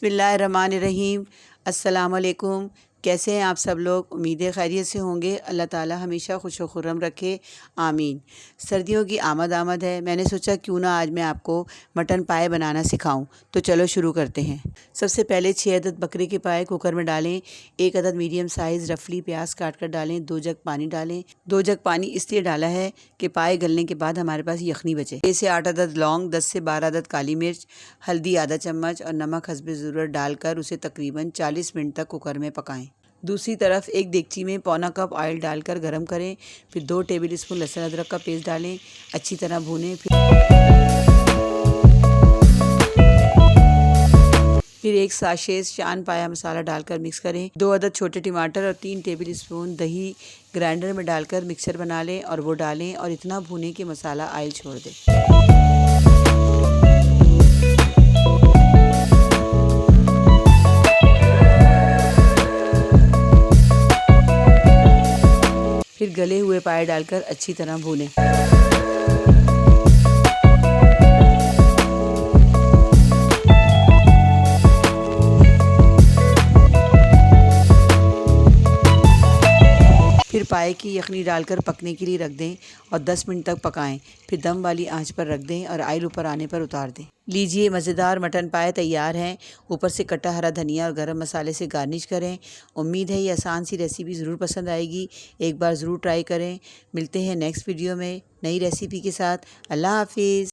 बिस्मिल्लाहिर्रहमानिर्रहीम। अस्सलामुअलैकुम। कैसे हैं आप सब लोग? उम्मीदें खैरियत से होंगे। अल्लाह ताला हमेशा खुश व खुर्रम रखे, आमीन। सर्दियों की आमद है। मैंने सोचा क्यों ना आज मैं आपको मटन पाए बनाना सिखाऊं। तो चलो शुरू करते हैं। सबसे पहले 6 अदद बकरे के पाए कुकर में डालें। 1 अदद मीडियम साइज़ रफली प्याज काट कर डालें। 2 जग पानी डालें। 2 जग पानी इसलिए डाला है कि पाए गलने के बाद हमारे पास यखनी बचे। 6 से 8 अदद लौंग, 10 से 12 अदद काली मिर्च, हल्दी आधा चम्मच और नमक हस्बे ज़रूरत डालकर उसे तकरीबन 40 मिनट तक कुकर में पकाएं। दूसरी तरफ एक देगची में पौना कप ऑयल डालकर गरम करें। फिर 2 टेबल स्पून लहसुन अदरक का पेस्ट डालें, अच्छी तरह भूनें। फिर 1 साशे शान पाया मसाला डालकर मिक्स करें। 2 अदद छोटे टमाटर और 3 टेबल स्पून दही ग्राइंडर में डालकर मिक्सर बना लें और वो डालें और इतना भूनें कि मसाला ऑयल छोड़ दे। फिर गले हुए पाए डालकर अच्छी तरह भूनें। फिर पाए की यखनी डालकर पकने के लिए रख दें और 10 मिनट तक पकाएं। फिर दम वाली आंच पर रख दें और ऑयल ऊपर आने पर उतार दें। लीजिए, मज़ेदार मटन पाए तैयार हैं। ऊपर से कटा हरा धनिया और गरम मसाले से गार्निश करें। उम्मीद है ये आसान सी रेसिपी ज़रूर पसंद आएगी। एक बार ज़रूर ट्राई करें। मिलते हैं नेक्स्ट वीडियो में नई रेसिपी के साथ। अल्लाह हाफिज़।